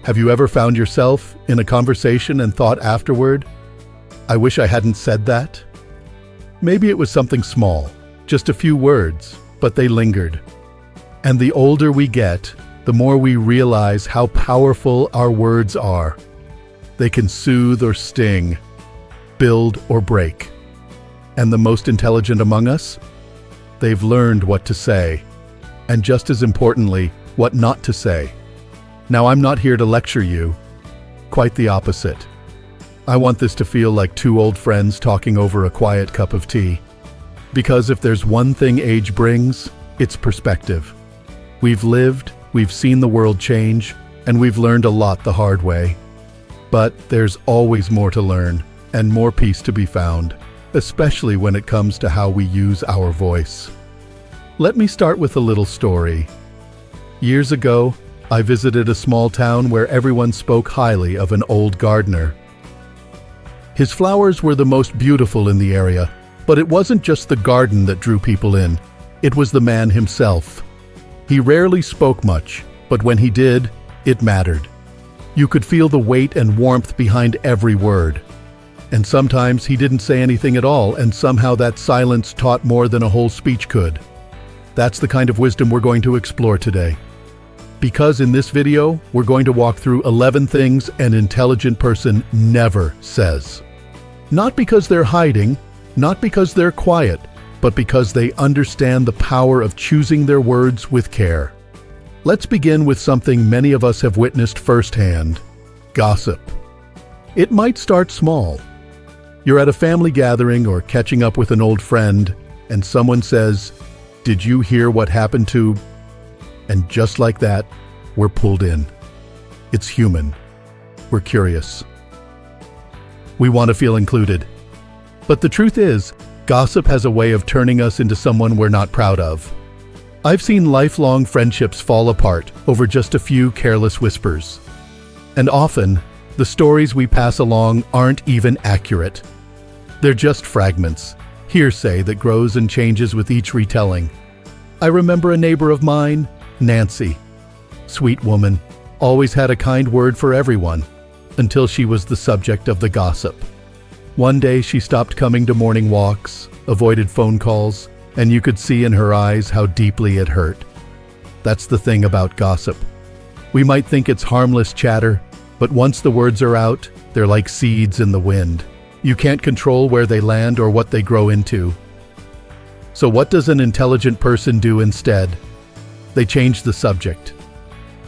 Have you ever found yourself in a conversation and thought afterward, I wish I hadn't said that? Maybe it was something small, just a few words, but they lingered. And the older we get, the more we realize how powerful our words are. They can soothe or sting, build or break. And the most intelligent among us? They've learned what to say, and just as importantly, what not to say. Now, I'm not here to lecture you. Quite the opposite. I want this to feel like two old friends talking over a quiet cup of tea. Because if there's one thing age brings, it's perspective. We've lived, we've seen the world change, and we've learned a lot the hard way. But there's always more to learn, and more peace to be found, especially when it comes to how we use our voice. Let me start with a little story. Years ago, I visited a small town where everyone spoke highly of an old gardener. His flowers were the most beautiful in the area, but it wasn't just the garden that drew people in. It was the man himself. He rarely spoke much, but when he did, it mattered. You could feel the weight and warmth behind every word. And sometimes he didn't say anything at all, and somehow that silence taught more than a whole speech could. That's the kind of wisdom we're going to explore today. Because in this video, we're going to walk through 11 things an intelligent person never says. Not because they're hiding, not because they're quiet, but because they understand the power of choosing their words with care. Let's begin with something many of us have witnessed firsthand: gossip. It might start small. You're at a family gathering or catching up with an old friend, and someone says, "Did you hear what happened to..." And just like that, we're pulled in. It's human. We're curious. We want to feel included. But the truth is, gossip has a way of turning us into someone we're not proud of. I've seen lifelong friendships fall apart over just a few careless whispers. And often, the stories we pass along aren't even accurate. They're just fragments, hearsay that grows and changes with each retelling. I remember a neighbor of mine, Nancy. Sweet woman, always had a kind word for everyone, until she was the subject of the gossip. One day she stopped coming to morning walks, avoided phone calls, and you could see in her eyes how deeply it hurt. That's the thing about gossip. We might think it's harmless chatter, but once the words are out, they're like seeds in the wind. You can't control where they land or what they grow into. So what does an intelligent person do instead? They change the subject.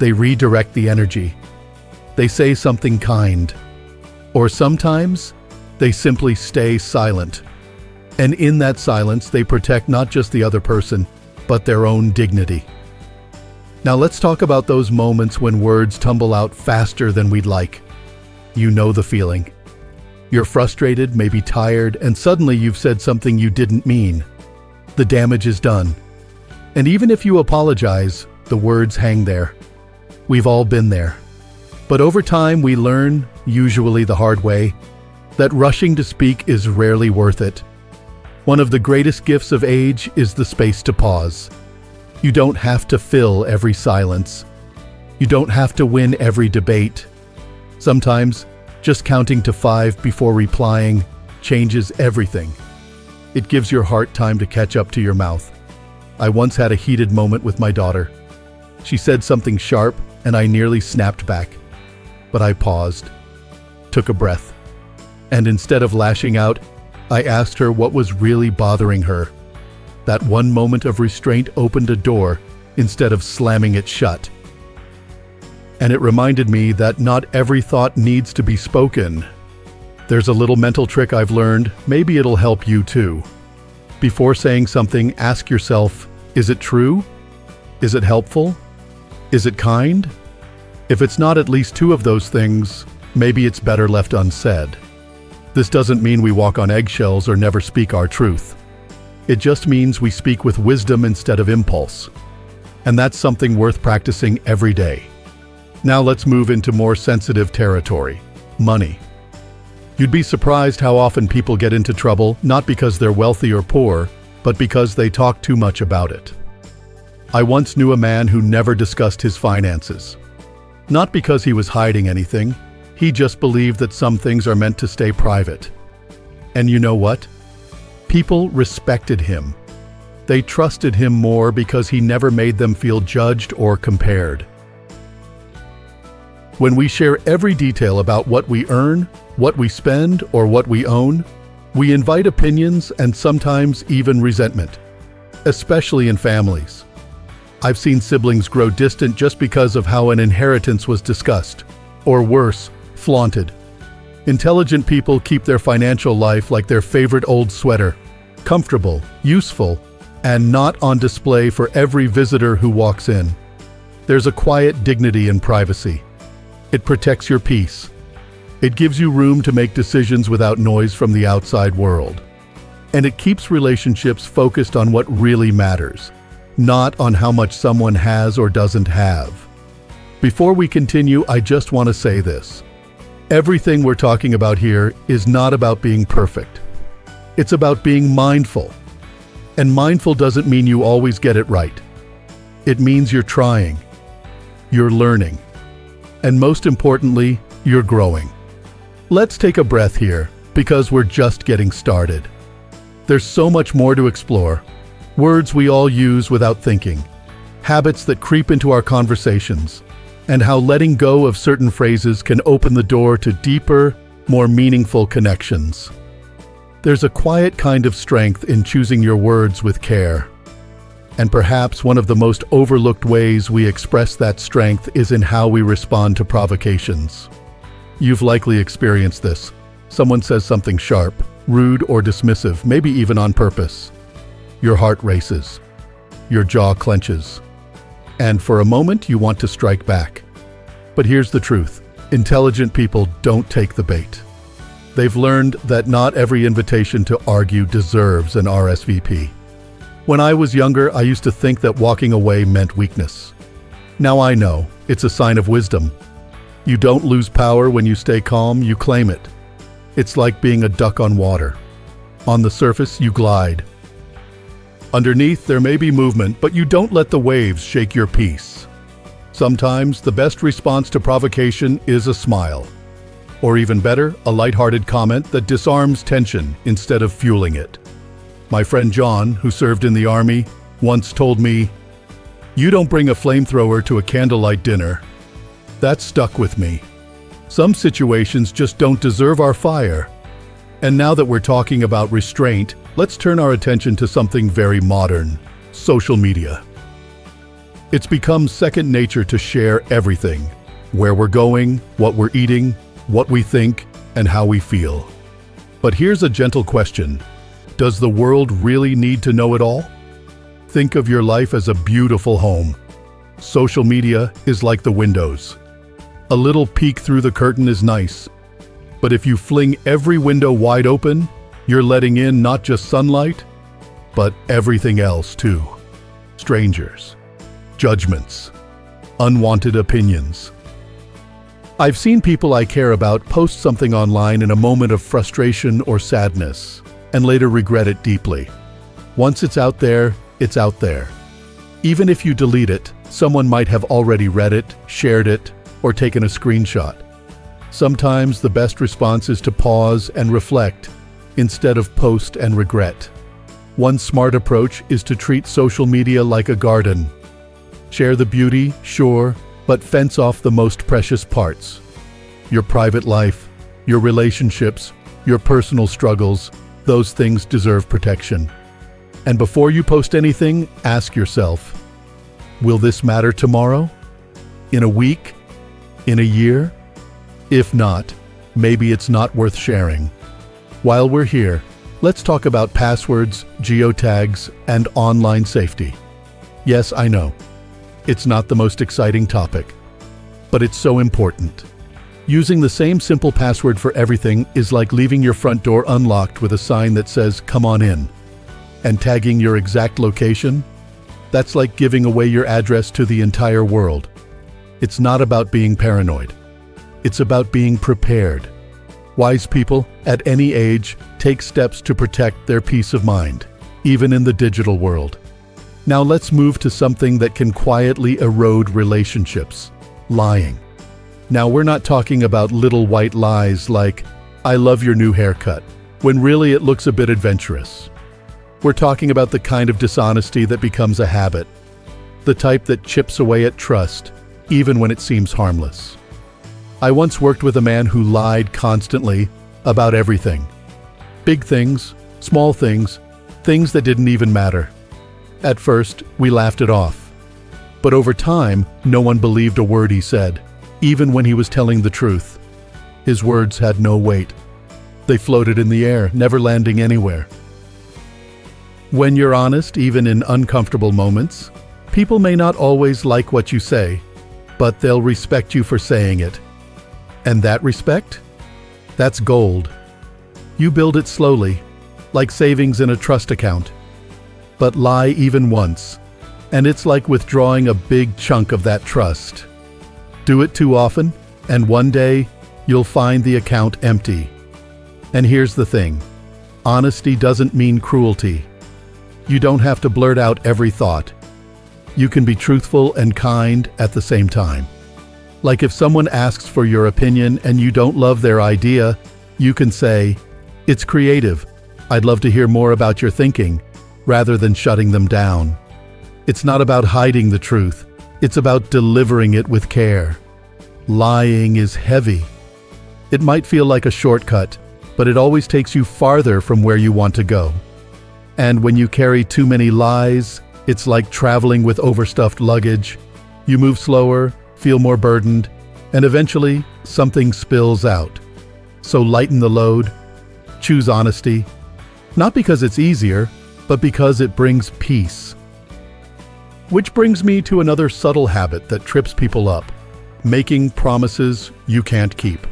They redirect the energy. They say something kind. Or sometimes, they simply stay silent. And in that silence, they protect not just the other person, but their own dignity. Now let's talk about those moments when words tumble out faster than we'd like. You know the feeling. You're frustrated, maybe tired, and suddenly you've said something you didn't mean. The damage is done. And even if you apologize, the words hang there. We've all been there. But over time, we learn, usually the hard way, that rushing to speak is rarely worth it. One of the greatest gifts of age is the space to pause. You don't have to fill every silence. You don't have to win every debate. Sometimes, just counting to 5 before replying changes everything. It gives your heart time to catch up to your mouth. I once had a heated moment with my daughter. She said something sharp, and I nearly snapped back. But I paused, took a breath, and instead of lashing out, I asked her what was really bothering her. That one moment of restraint opened a door instead of slamming it shut. And it reminded me that not every thought needs to be spoken. There's a little mental trick I've learned, maybe it'll help you too. Before saying something, ask yourself, is it true? Is it helpful? Is it kind? If it's not at least 2 of those things, maybe it's better left unsaid. This doesn't mean we walk on eggshells or never speak our truth. It just means we speak with wisdom instead of impulse. And that's something worth practicing every day. Now let's move into more sensitive territory: money. You'd be surprised how often people get into trouble, not because they're wealthy or poor, but because they talk too much about it. I once knew a man who never discussed his finances. Not because he was hiding anything, he just believed that some things are meant to stay private. And you know what? People respected him. They trusted him more because he never made them feel judged or compared. When we share every detail about what we earn, what we spend, or what we own, we invite opinions and sometimes even resentment, especially in families. I've seen siblings grow distant just because of how an inheritance was discussed, or worse, flaunted. Intelligent people keep their financial life like their favorite old sweater, comfortable, useful, and not on display for every visitor who walks in. There's a quiet dignity in privacy. It protects your peace. It gives you room to make decisions without noise from the outside world. And it keeps relationships focused on what really matters, not on how much someone has or doesn't have. Before we continue, I just want to say this. Everything we're talking about here is not about being perfect. It's about being mindful. And mindful doesn't mean you always get it right. It means you're trying, you're learning, and most importantly, you're growing. Let's take a breath here, because we're just getting started. There's so much more to explore. Words we all use without thinking, habits that creep into our conversations, and how letting go of certain phrases can open the door to deeper, more meaningful connections. There's a quiet kind of strength in choosing your words with care. And perhaps one of the most overlooked ways we express that strength is in how we respond to provocations. You've likely experienced this. Someone says something sharp, rude, or dismissive, maybe even on purpose. Your heart races. Your jaw clenches. And for a moment, you want to strike back. But here's the truth. Intelligent people don't take the bait. They've learned that not every invitation to argue deserves an RSVP. When I was younger, I used to think that walking away meant weakness. Now I know it's a sign of wisdom. You don't lose power when you stay calm, you claim it. It's like being a duck on water. On the surface, you glide. Underneath, there may be movement, but you don't let the waves shake your peace. Sometimes, the best response to provocation is a smile. Or even better, a lighthearted comment that disarms tension instead of fueling it. My friend John, who served in the Army, once told me, "You don't bring a flamethrower to a candlelight dinner." That stuck with me. Some situations just don't deserve our fire. And now that we're talking about restraint, let's turn our attention to something very modern: social media. It's become second nature to share everything: where we're going, what we're eating, what we think, and how we feel. But here's a gentle question. Does the world really need to know it all? Think of your life as a beautiful home. Social media is like the windows. A little peek through the curtain is nice. But if you fling every window wide open, you're letting in not just sunlight, but everything else too. Strangers, judgments, unwanted opinions. I've seen people I care about post something online in a moment of frustration or sadness, and later regret it deeply. Once it's out there, it's out there. Even if you delete it, someone might have already read it, shared it, or taken a screenshot. Sometimes the best response is to pause and reflect, instead of post and regret. One smart approach is to treat social media like a garden. Share the beauty, sure, but fence off the most precious parts. Your private life, your relationships, your personal struggles, those things deserve protection. And before you post anything, ask yourself, will this matter tomorrow? In a week? In a year? If not, maybe it's not worth sharing. While we're here, let's talk about passwords, geotags, and online safety. Yes, I know. It's not the most exciting topic, but it's so important. Using the same simple password for everything is like leaving your front door unlocked with a sign that says, "Come on in." And tagging your exact location? That's like giving away your address to the entire world. It's not about being paranoid. It's about being prepared. Wise people, at any age, take steps to protect their peace of mind, even in the digital world. Now let's move to something that can quietly erode relationships: lying. Now, we're not talking about little white lies like, "I love your new haircut," when really it looks a bit adventurous. We're talking about the kind of dishonesty that becomes a habit, the type that chips away at trust, even when it seems harmless. I once worked with a man who lied constantly about everything. Big things, small things, things that didn't even matter. At first, we laughed it off. But over time, no one believed a word he said, even when he was telling the truth. His words had no weight. They floated in the air, never landing anywhere. When you're honest, even in uncomfortable moments, people may not always like what you say, but they'll respect you for saying it. And that respect? That's gold. You build it slowly, like savings in a trust account. But lie even once, and it's like withdrawing a big chunk of that trust. Do it too often, and one day, you'll find the account empty. And here's the thing. Honesty doesn't mean cruelty. You don't have to blurt out every thought. You can be truthful and kind at the same time. Like if someone asks for your opinion and you don't love their idea, you can say, "It's creative. I'd love to hear more about your thinking," rather than shutting them down. It's not about hiding the truth. It's about delivering it with care. Lying is heavy. It might feel like a shortcut, but it always takes you farther from where you want to go. And when you carry too many lies, it's like traveling with overstuffed luggage. You move slower, feel more burdened, and eventually something spills out. So lighten the load. Choose honesty. Not because it's easier, but because it brings peace. Which brings me to another subtle habit that trips people up: making promises you can't keep.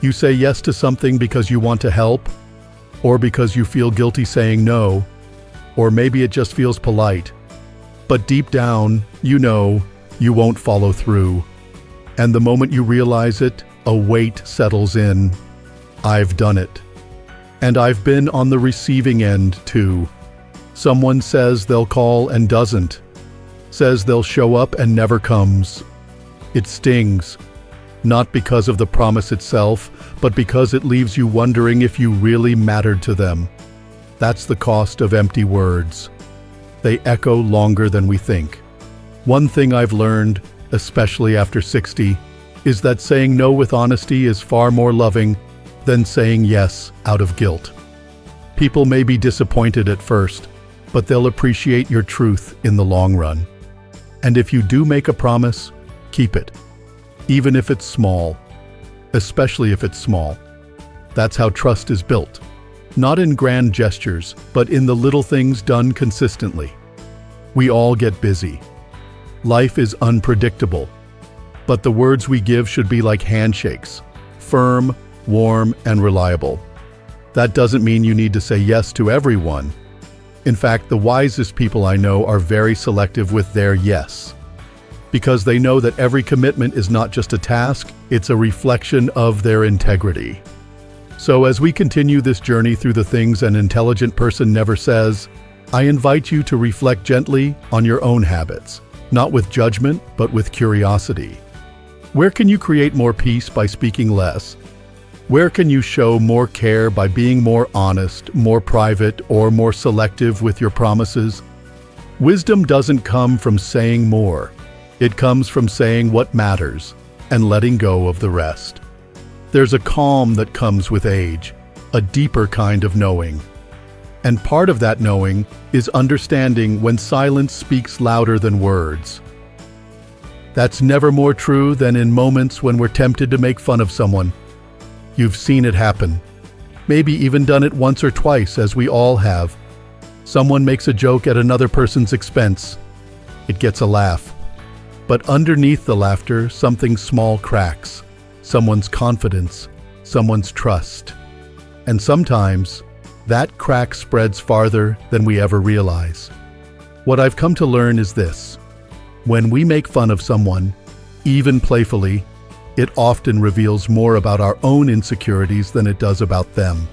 You say yes to something because you want to help, or because you feel guilty saying no, or maybe it just feels polite. But deep down, you know you won't follow through. And the moment you realize it, a weight settles in. I've done it. And I've been on the receiving end too. Someone says they'll call and doesn't. Says they'll show up and never comes. It stings. Not because of the promise itself, but because it leaves you wondering if you really mattered to them. That's the cost of empty words. They echo longer than we think. One thing I've learned, especially after 60, is that saying no with honesty is far more loving than saying yes out of guilt. People may be disappointed at first, but they'll appreciate your truth in the long run. And if you do make a promise, keep it. Even if it's small, especially if it's small. That's how trust is built. Not in grand gestures, but in the little things done consistently. We all get busy. Life is unpredictable. But the words we give should be like handshakes, firm, warm, and reliable. That doesn't mean you need to say yes to everyone. In fact, the wisest people I know are very selective with their yes, because they know that every commitment is not just a task, it's a reflection of their integrity. So as we continue this journey through the things an intelligent person never says, I invite you to reflect gently on your own habits, not with judgment, but with curiosity. Where can you create more peace by speaking less? Where can you show more care by being more honest, more private, or more selective with your promises? Wisdom doesn't come from saying more. It comes from saying what matters and letting go of the rest. There's a calm that comes with age, a deeper kind of knowing. And part of that knowing is understanding when silence speaks louder than words. That's never more true than in moments when we're tempted to make fun of someone. You've seen it happen. Maybe even done it once or twice, as we all have. Someone makes a joke at another person's expense. It gets a laugh. But underneath the laughter, something small cracks. Someone's confidence, someone's trust. And sometimes, that crack spreads farther than we ever realize. What I've come to learn is this: when we make fun of someone, even playfully, it often reveals more about our own insecurities than it does about them.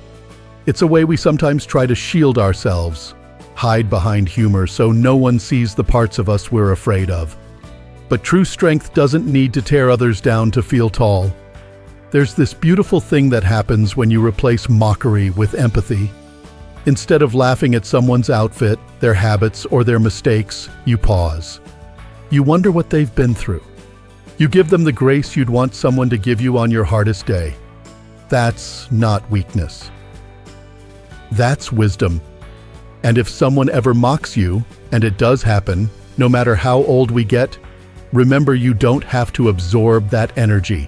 It's a way we sometimes try to shield ourselves, hide behind humor so no one sees the parts of us we're afraid of. But true strength doesn't need to tear others down to feel tall. There's this beautiful thing that happens when you replace mockery with empathy. Instead of laughing at someone's outfit, their habits, or their mistakes, you pause. You wonder what they've been through. You give them the grace you'd want someone to give you on your hardest day. That's not weakness. That's wisdom. And if someone ever mocks you, and it does happen, no matter how old we get, remember you don't have to absorb that energy.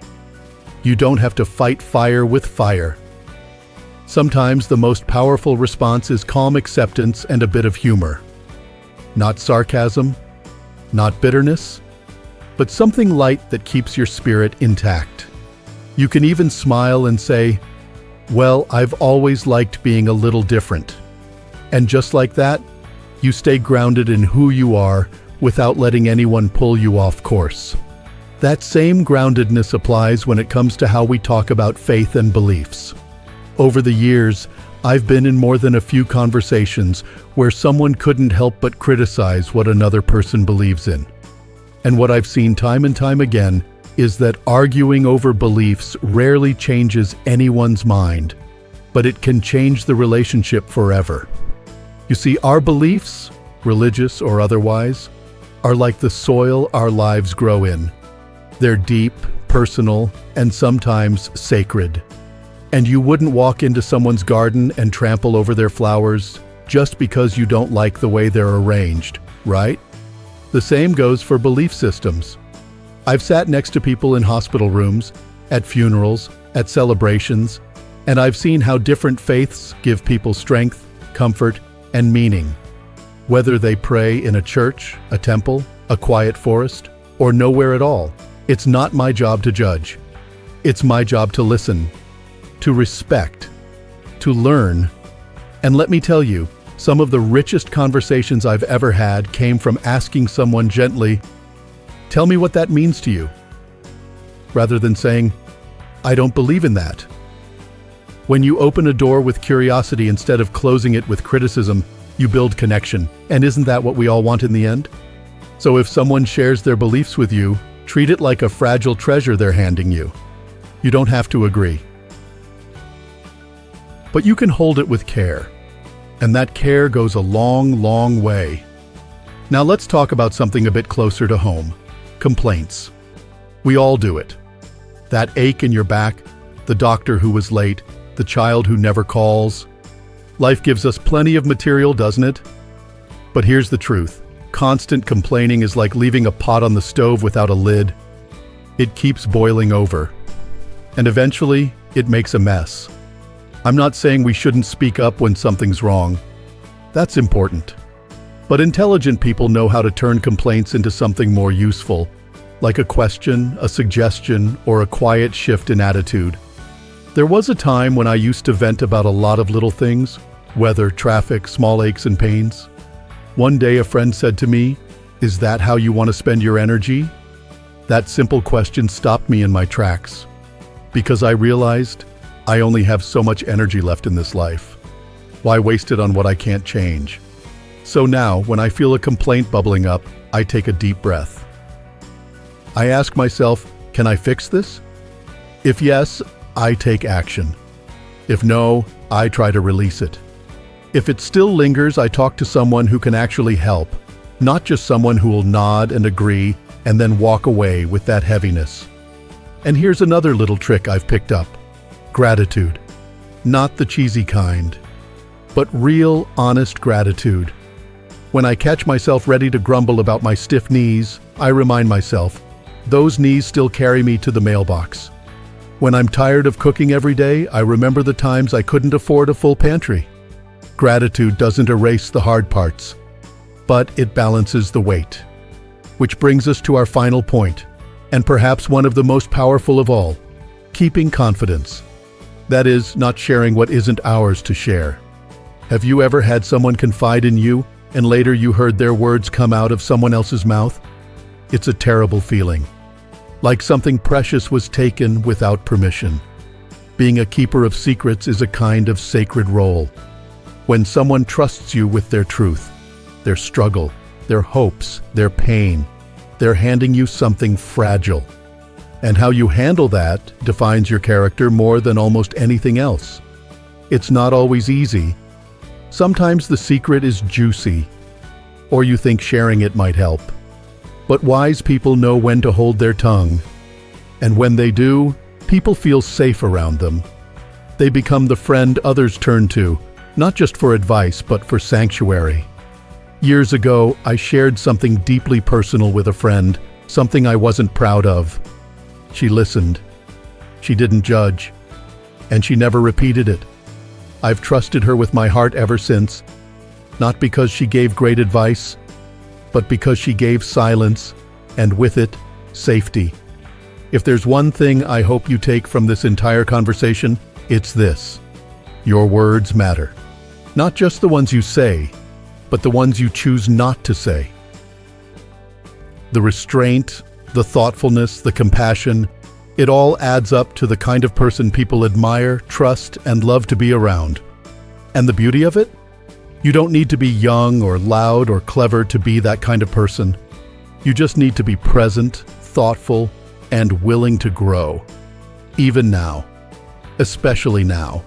You don't have to fight fire with fire. Sometimes the most powerful response is calm acceptance and a bit of humor. Not sarcasm, not bitterness, but something light that keeps your spirit intact. You can even smile and say, "Well, I've always liked being a little different." And just like that, you stay grounded in who you are without letting anyone pull you off course. That same groundedness applies when it comes to how we talk about faith and beliefs. Over the years, I've been in more than a few conversations where someone couldn't help but criticize what another person believes in. And what I've seen time and time again is that arguing over beliefs rarely changes anyone's mind, but it can change the relationship forever. You see, our beliefs, religious or otherwise, are like the soil our lives grow in. They're deep, personal, and sometimes sacred. And you wouldn't walk into someone's garden and trample over their flowers just because you don't like the way they're arranged, right? The same goes for belief systems. I've sat next to people in hospital rooms, at funerals, at celebrations, and I've seen how different faiths give people strength, comfort, and meaning. Whether they pray in a church, a temple, a quiet forest, or nowhere at all, it's not my job to judge. It's my job to listen, to respect, to learn. And let me tell you, some of the richest conversations I've ever had came from asking someone gently, "Tell me what that means to you," rather than saying, "I don't believe in that." When you open a door with curiosity instead of closing it with criticism, you build connection. And isn't that what we all want in the end? So if someone shares their beliefs with you, treat it like a fragile treasure they're handing you. You don't have to agree. But you can hold it with care. And that care goes a long, long way. Now let's talk about something a bit closer to home. Complaints. We all do it. That ache in your back, the doctor who was late, the child who never calls. Life gives us plenty of material, doesn't it? But here's the truth. Constant complaining is like leaving a pot on the stove without a lid. It keeps boiling over. And eventually, it makes a mess. I'm not saying we shouldn't speak up when something's wrong. That's important. But intelligent people know how to turn complaints into something more useful, like a question, a suggestion, or a quiet shift in attitude. There was a time when I used to vent about a lot of little things, weather, traffic, small aches and pains. One day a friend said to me, "Is that how you want to spend your energy?" That simple question stopped me in my tracks, because I realized I only have so much energy left in this life. Why waste it on what I can't change? So now, when I feel a complaint bubbling up, I take a deep breath. I ask myself, can I fix this? If yes, I take action. If no, I try to release it. If it still lingers, I talk to someone who can actually help, not just someone who will nod and agree and then walk away with that heaviness. And here's another little trick I've picked up. Gratitude. Not the cheesy kind, but real, honest gratitude. When I catch myself ready to grumble about my stiff knees, I remind myself, those knees still carry me to the mailbox. When I'm tired of cooking every day, I remember the times I couldn't afford a full pantry. Gratitude doesn't erase the hard parts, but it balances the weight. Which brings us to our final point, and perhaps one of the most powerful of all, keeping confidence. That is, not sharing what isn't ours to share. Have you ever had someone confide in you, and later you heard their words come out of someone else's mouth? It's a terrible feeling. Like something precious was taken without permission. Being a keeper of secrets is a kind of sacred role. When someone trusts you with their truth, their struggle, their hopes, their pain, they're handing you something fragile. And how you handle that defines your character more than almost anything else. It's not always easy. Sometimes the secret is juicy, or you think sharing it might help. But wise people know when to hold their tongue. And when they do, people feel safe around them. They become the friend others turn to, not just for advice, but for sanctuary. Years ago, I shared something deeply personal with a friend, something I wasn't proud of. She listened. She didn't judge. And she never repeated it. I've trusted her with my heart ever since, not because she gave great advice, but because she gave silence, and with it, safety. If there's one thing I hope you take from this entire conversation, it's this: your words matter. Not just the ones you say, but the ones you choose not to say. The restraint, the thoughtfulness, the compassion, it all adds up to the kind of person people admire, trust, and love to be around. And the beauty of it? You don't need to be young or loud or clever to be that kind of person. You just need to be present, thoughtful, and willing to grow. Even now. Especially now.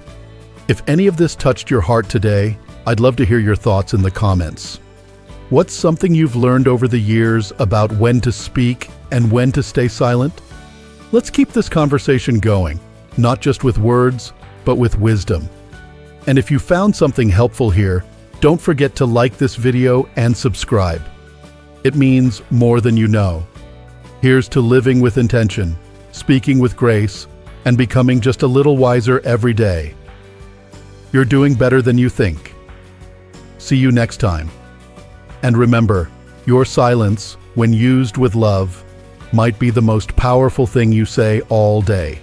If any of this touched your heart today, I'd love to hear your thoughts in the comments. What's something you've learned over the years about when to speak and when to stay silent? Let's keep this conversation going, not just with words, but with wisdom. And if you found something helpful here, don't forget to like this video and subscribe. It means more than you know. Here's to living with intention, speaking with grace, and becoming just a little wiser every day. You're doing better than you think. See you next time. And remember, your silence, when used with love, might be the most powerful thing you say all day.